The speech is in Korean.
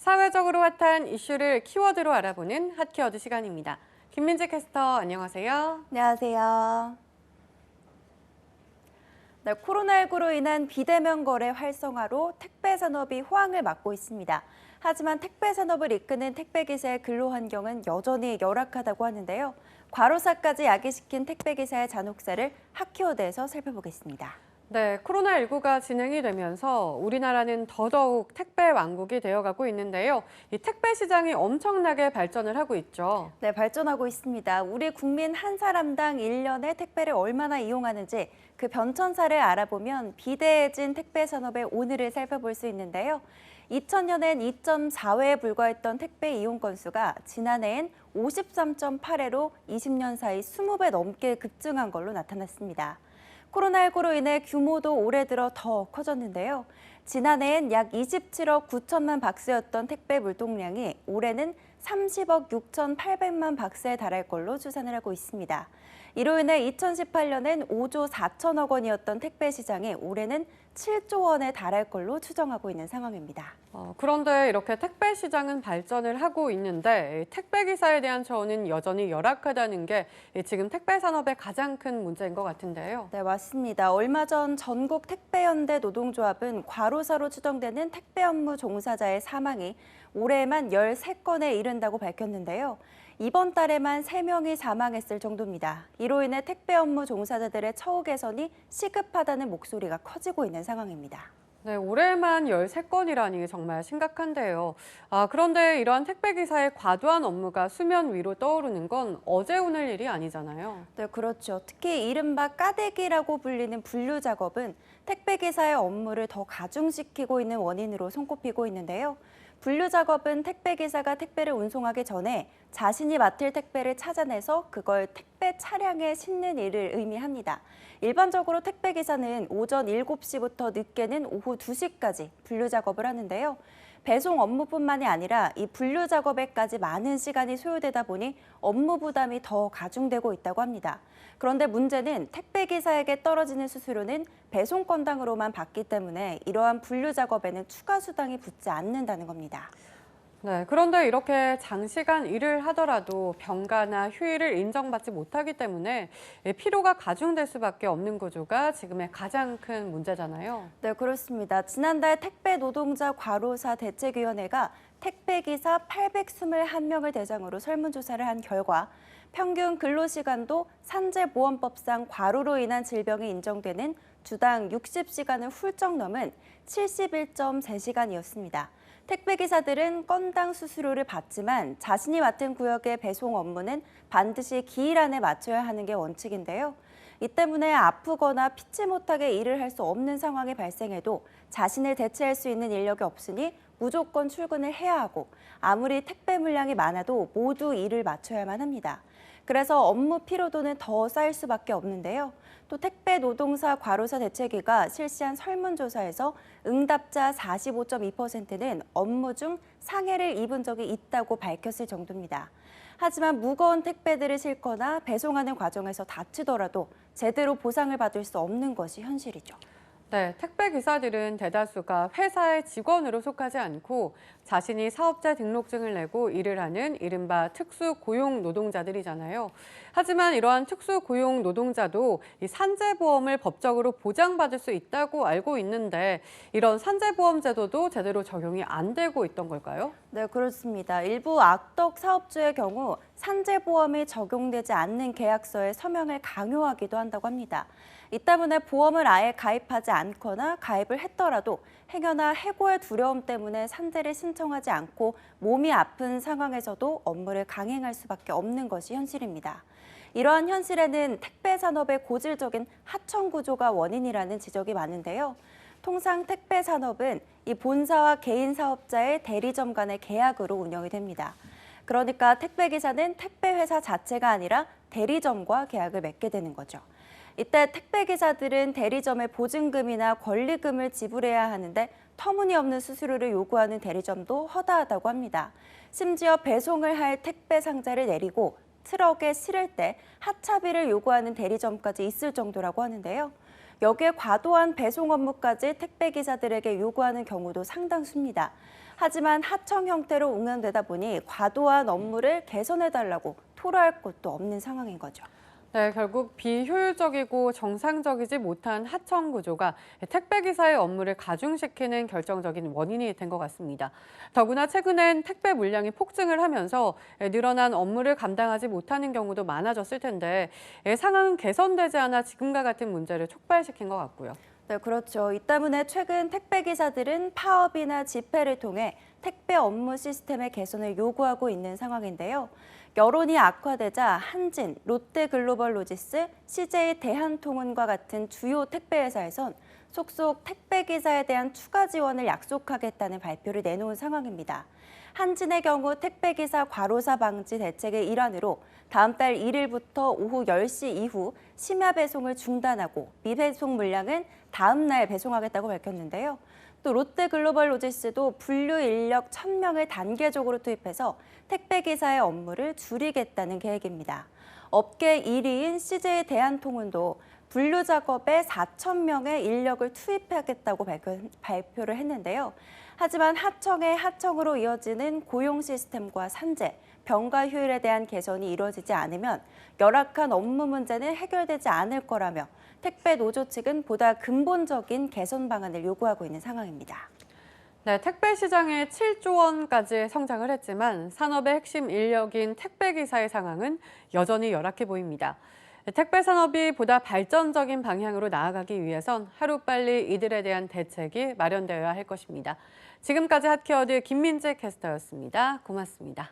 사회적으로 핫한 이슈를 키워드로 알아보는 핫키워드 시간입니다. 김민지 캐스터, 안녕하세요. 안녕하세요. 네, 코로나19로 인한 비대면 거래 활성화로 택배 산업이 호황을 맞고 있습니다. 하지만 택배 산업을 이끄는 택배 기사의 근로 환경은 여전히 열악하다고 하는데요. 과로사까지 야기시킨 택배 기사의 잔혹사를 핫키워드에서 살펴보겠습니다. 네, 코로나19가 진행이 되면서 우리나라는 더더욱 택배 왕국이 되어가고 있는데요. 이 택배 시장이 엄청나게 발전을 하고 있죠. 네, 발전하고 있습니다. 우리 국민 한 사람당 1년에 택배를 얼마나 이용하는지 그 변천사를 알아보면 비대해진 택배 산업의 오늘을 살펴볼 수 있는데요. 2000년엔 2.4회에 불과했던 택배 이용 건수가 지난해엔 53.8회로 20년 사이 20배 넘게 급증한 걸로 나타났습니다. 코로나19로 인해 규모도 올해 들어 더 커졌는데요. 지난해엔 약 27억 9천만 박스였던 택배 물동량이 올해는 30억 6,800만 박스에 달할 걸로 추산을 하고 있습니다. 이로 인해 2018년엔 5조 4천억 원이었던 택배 시장이 올해는 7조 원에 달할 걸로 추정하고 있는 상황입니다. 그런데 이렇게 택배 시장은 발전을 하고 있는데 택배 기사에 대한 처우는 여전히 열악하다는 게 지금 택배 산업의 가장 큰 문제인 것 같은데요. 네, 맞습니다. 얼마 전 전국 택배연대 노동조합은 과로사로 추정되는 택배 업무 종사자의 사망이 올해에만 13건에 이른다고 밝혔는데요. 이번 달에만 3명이 사망했을 정도입니다. 이로 인해 택배 업무 종사자들의 처우 개선이 시급하다는 목소리가 커지고 있는 상황입니다. 네, 올해만 13건이라니 정말 심각한데요. 그런데 이러한 택배 기사의 과도한 업무가 수면 위로 떠오르는 건 어제 오늘 일이 아니잖아요. 네, 그렇죠. 특히 이른바 까대기라고 불리는 분류 작업은 택배 기사의 업무를 더 가중시키고 있는 원인으로 손꼽히고 있는데요. 분류 작업은 택배 기사가 택배를 운송하기 전에 자신이 맡을 택배를 찾아내서 그걸 택배 차량에 싣는 일을 의미합니다. 일반적으로 택배 기사는 오전 7시부터 늦게는 오후 2시까지 분류 작업을 하는데요. 배송 업무뿐만이 아니라 이 분류 작업에까지 많은 시간이 소요되다 보니 업무 부담이 더 가중되고 있다고 합니다. 그런데 문제는 택배 기사에게 떨어지는 수수료는 배송 건당으로만 받기 때문에 이러한 분류 작업에는 추가 수당이 붙지 않는다는 겁니다. 네, 그런데 이렇게 장시간 일을 하더라도 병가나 휴일을 인정받지 못하기 때문에 피로가 가중될 수밖에 없는 구조가 지금의 가장 큰 문제잖아요. 네, 그렇습니다. 지난달 택배 노동자 과로사 대책위원회가 택배기사 821명을 대상으로 설문조사를 한 결과 평균 근로시간도 산재보험법상 과로로 인한 질병이 인정되는 주당 60시간을 훌쩍 넘은 71.3시간이었습니다. 택배기사들은 건당 수수료를 받지만 자신이 맡은 구역의 배송 업무는 반드시 기일 안에 마쳐야 하는 게 원칙인데요. 이 때문에 아프거나 피치 못하게 일을 할 수 없는 상황이 발생해도 자신을 대체할 수 있는 인력이 없으니 무조건 출근을 해야 하고 아무리 택배 물량이 많아도 모두 일을 마쳐야만 합니다. 그래서 업무 피로도는 더 쌓일 수밖에 없는데요. 또 택배 노동사 과로사 대책위가 실시한 설문조사에서 응답자 45.2%는 업무 중 상해를 입은 적이 있다고 밝혔을 정도입니다. 하지만 무거운 택배들을 싣거나 배송하는 과정에서 다치더라도 제대로 보상을 받을 수 없는 것이 현실이죠. 네, 택배 기사들은 대다수가 회사의 직원으로 속하지 않고 자신이 사업자 등록증을 내고 일을 하는 이른바 특수고용 노동자들이잖아요. 하지만 이러한 특수고용 노동자도 이 산재보험을 법적으로 보장받을 수 있다고 알고 있는데 이런 산재보험 제도도 제대로 적용이 안 되고 있던 걸까요? 네, 그렇습니다. 일부 악덕 사업주의 경우 산재보험이 적용되지 않는 계약서에 서명을 강요하기도 한다고 합니다. 이 때문에 보험을 아예 가입하지 않거나 가입을 했더라도 행여나 해고의 두려움 때문에 산재를 신청하지 않고 몸이 아픈 상황에서도 업무를 강행할 수밖에 없는 것이 현실입니다. 이러한 현실에는 택배 산업의 고질적인 하청 구조가 원인이라는 지적이 많은데요. 통상 택배 산업은 이 본사와 개인 사업자의 대리점 간의 계약으로 운영이 됩니다. 그러니까 택배 기사는 택배 회사 자체가 아니라 대리점과 계약을 맺게 되는 거죠. 이때 택배 기사들은 대리점에 보증금이나 권리금을 지불해야 하는데 터무니없는 수수료를 요구하는 대리점도 허다하다고 합니다. 심지어 배송을 할 택배 상자를 내리고 트럭에 실을 때 하차비를 요구하는 대리점까지 있을 정도라고 하는데요. 여기에 과도한 배송 업무까지 택배 기사들에게 요구하는 경우도 상당수입니다. 하지만 하청 형태로 운영되다 보니 과도한 업무를 개선해달라고 토로할 곳도 없는 상황인 거죠. 네, 결국 비효율적이고 정상적이지 못한 하청 구조가 택배기사의 업무를 가중시키는 결정적인 원인이 된 것 같습니다. 더구나 최근엔 택배 물량이 폭증을 하면서 늘어난 업무를 감당하지 못하는 경우도 많아졌을 텐데 상황은 개선되지 않아 지금과 같은 문제를 촉발시킨 것 같고요. 네, 그렇죠. 이 때문에 최근 택배기사들은 파업이나 집회를 통해 택배 업무 시스템의 개선을 요구하고 있는 상황인데요. 여론이 악화되자 한진, 롯데글로벌로지스, CJ 대한통운과 같은 주요 택배회사에선 속속 택배기사에 대한 추가 지원을 약속하겠다는 발표를 내놓은 상황입니다. 한진의 경우 택배기사 과로사 방지 대책의 일환으로 다음 달 1일부터 오후 10시 이후 심야 배송을 중단하고 미배송 물량은 다음 날 배송하겠다고 밝혔는데요. 또 롯데글로벌로지스도 분류 인력 1,000명을 단계적으로 투입해서 택배기사의 업무를 줄이겠다는 계획입니다. 업계 1위인 CJ 대한통운도 분류 작업에 4,000명의 인력을 투입하겠다고 발표를 했는데요. 하지만 하청의 하청으로 이어지는 고용 시스템과 산재, 병가 효율에 대한 개선이 이루어지지 않으면 열악한 업무 문제는 해결되지 않을 거라며 택배 노조 측은 보다 근본적인 개선 방안을 요구하고 있는 상황입니다. 네, 택배 시장의 7조 원까지 성장을 했지만 산업의 핵심 인력인 택배기사의 상황은 여전히 열악해 보입니다. 택배 산업이 보다 발전적인 방향으로 나아가기 위해선 하루빨리 이들에 대한 대책이 마련되어야 할 것입니다. 지금까지 핫케어드 김민재 캐스터였습니다. 고맙습니다.